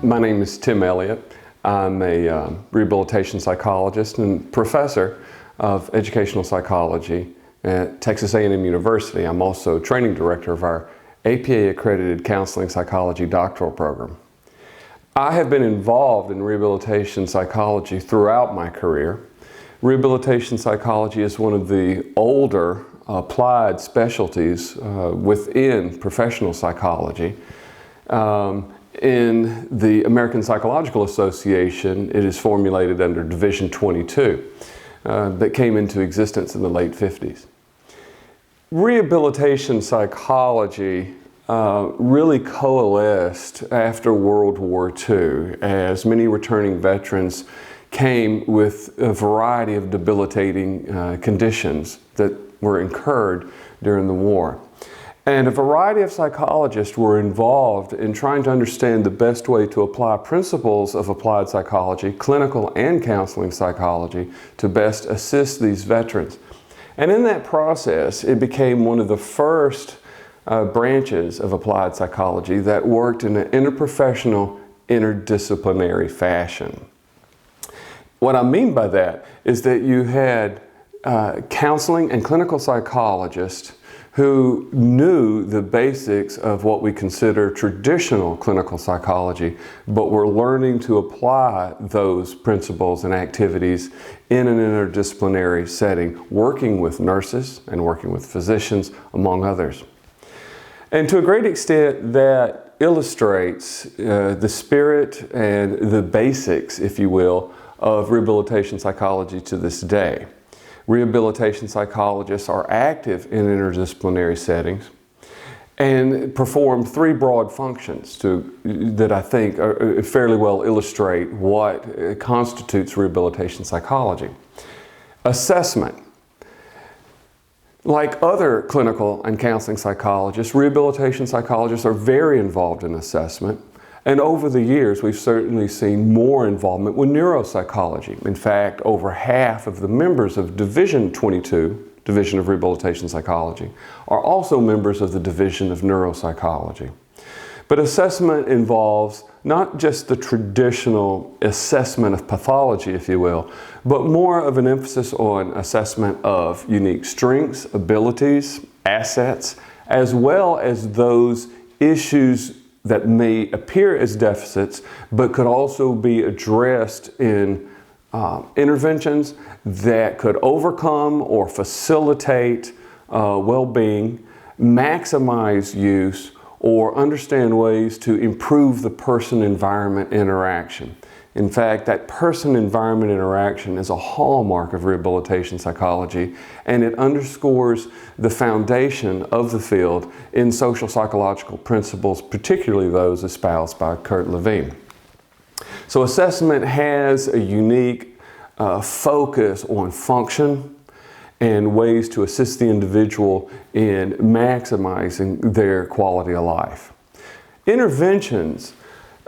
My name is Tim Elliott. I'm a rehabilitation psychologist and professor of educational psychology at Texas A&M University. I'm also training director of our APA accredited counseling psychology doctoral program. I have been involved in rehabilitation psychology throughout my career. Rehabilitation psychology is one of the older applied specialties within professional psychology. In the American Psychological Association, it is formulated under Division 22 that came into existence in the late 50s. Rehabilitation psychology really coalesced after World War II as many returning veterans came with a variety of debilitating conditions that were incurred during the war. And a variety of psychologists were involved in trying to understand the best way to apply principles of applied psychology, clinical and counseling psychology, to best assist these veterans. And in that process, it became one of the first branches of applied psychology that worked in an interprofessional, interdisciplinary fashion. What I mean by that is that you had counseling and clinical psychologists who knew the basics of what we consider traditional clinical psychology, but were learning to apply those principles and activities in an interdisciplinary setting, working with nurses and working with physicians, among others. And to a great extent, that illustrates the spirit and the basics, if you will, of rehabilitation psychology to this day. Rehabilitation psychologists are active in interdisciplinary settings and perform three broad functions that I think fairly well illustrate what constitutes rehabilitation psychology. Assessment. Like other clinical and counseling psychologists, rehabilitation psychologists are very involved in assessment. And over the years, we've certainly seen more involvement with neuropsychology. In fact, over half of the members of Division 22, Division of Rehabilitation Psychology, are also members of the Division of Neuropsychology. But assessment involves not just the traditional assessment of pathology, if you will, but more of an emphasis on assessment of unique strengths, abilities, assets, as well as those issues that may appear as deficits, but could also be addressed in interventions that could overcome or facilitate well-being, maximize use, or understand ways to improve the person-environment interaction. In fact, that person-environment interaction is a hallmark of rehabilitation psychology, and it underscores the foundation of the field in social psychological principles, particularly those espoused by Kurt Levine. So assessment has a unique focus on function and ways to assist the individual in maximizing their quality of life. Interventions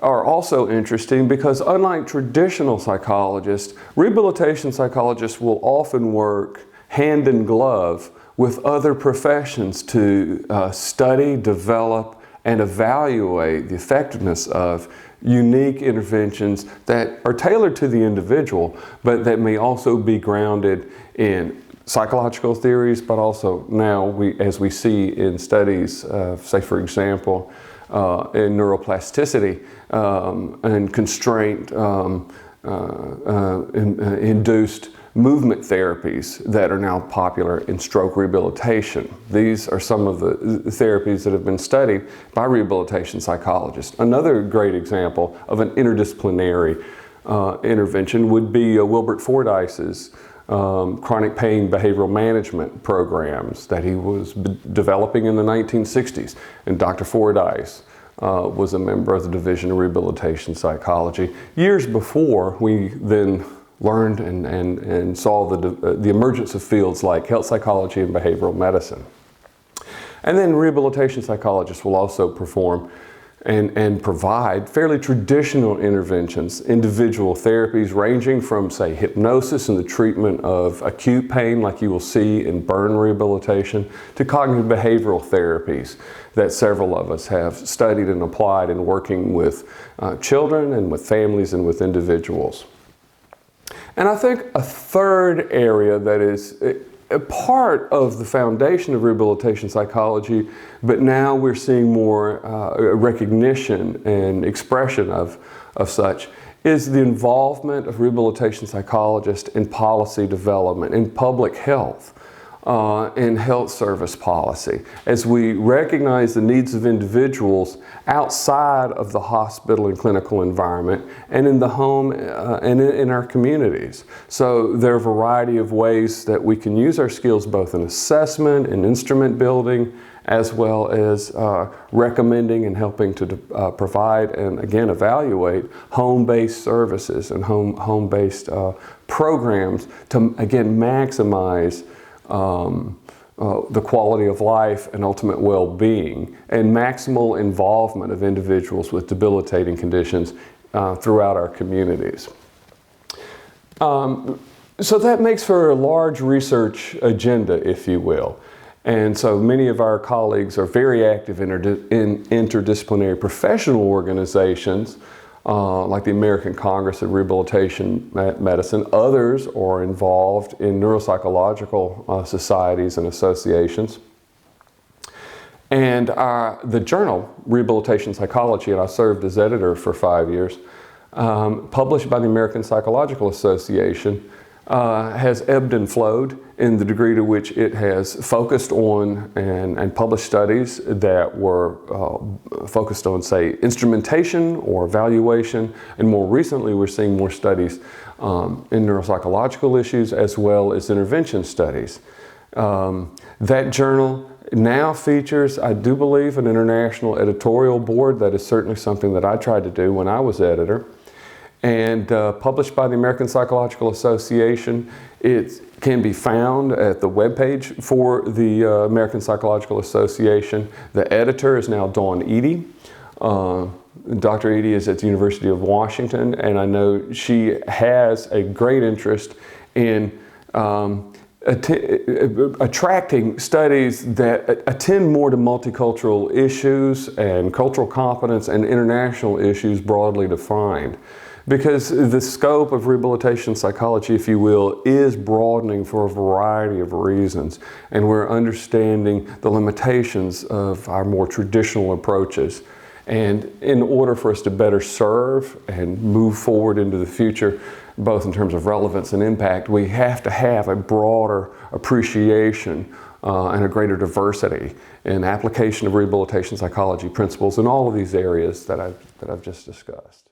are also interesting because, unlike traditional psychologists, rehabilitation psychologists will often work hand in glove with other professions to study, develop, and evaluate the effectiveness of unique interventions that are tailored to the individual, but that may also be grounded in psychological theories, but also now, as we see in studies, say for example, in neuroplasticity and constraint induced movement therapies that are now popular in stroke rehabilitation. These are some of the therapies that have been studied by rehabilitation psychologists. Another great example of an interdisciplinary intervention would be Wilbert Fordyce's chronic pain behavioral management programs that he was developing in the 1960s. And Dr. Fordyce was a member of the Division of Rehabilitation Psychology. Years before, we then learned and saw the emergence of fields like health psychology and behavioral medicine. And then rehabilitation psychologists will also perform and provide fairly traditional interventions, individual therapies ranging from, say, hypnosis and the treatment of acute pain like you will see in burn rehabilitation, to cognitive behavioral therapies that several of us have studied and applied in working with children and with families and with individuals. And I think a third area that is a part of the foundation of rehabilitation psychology, but now we're seeing more recognition and expression of such, is the involvement of rehabilitation psychologists in policy development, in public health, in health service policy, as we recognize the needs of individuals outside of the hospital and clinical environment and in the home and in our communities. So there are a variety of ways that we can use our skills both in assessment and instrument building, as well as recommending and helping to provide and again evaluate home-based services and home-based programs to again maximize the quality of life and ultimate well-being and maximal involvement of individuals with debilitating conditions throughout our communities. So that makes for a large research agenda, if you will. And so many of our colleagues are very active in interdisciplinary professional organizations like the American Congress of Rehabilitation Medicine. Others are involved in neuropsychological societies and associations. And the journal, Rehabilitation Psychology, and I served as editor for 5 years, published by the American Psychological Association, has ebbed and flowed in the degree to which it has focused on and published studies that were focused on, say, instrumentation or evaluation, and more recently we're seeing more studies in neuropsychological issues as well as intervention studies. That journal now features, I do believe, an international editorial board. That is certainly something that I tried to do when I was editor. And published by the American Psychological Association. It can be found at the webpage for the American Psychological Association. The editor is now Dawn Eady. Dr. Eady is at the University of Washington, and I know she has a great interest in attracting studies that attend more to multicultural issues and cultural competence and international issues broadly defined. Because the scope of rehabilitation psychology, if you will, is broadening for a variety of reasons. And we're understanding the limitations of our more traditional approaches. And in order for us to better serve and move forward into the future, both in terms of relevance and impact, we have to have a broader appreciation and a greater diversity in application of rehabilitation psychology principles in all of these areas that I've just discussed.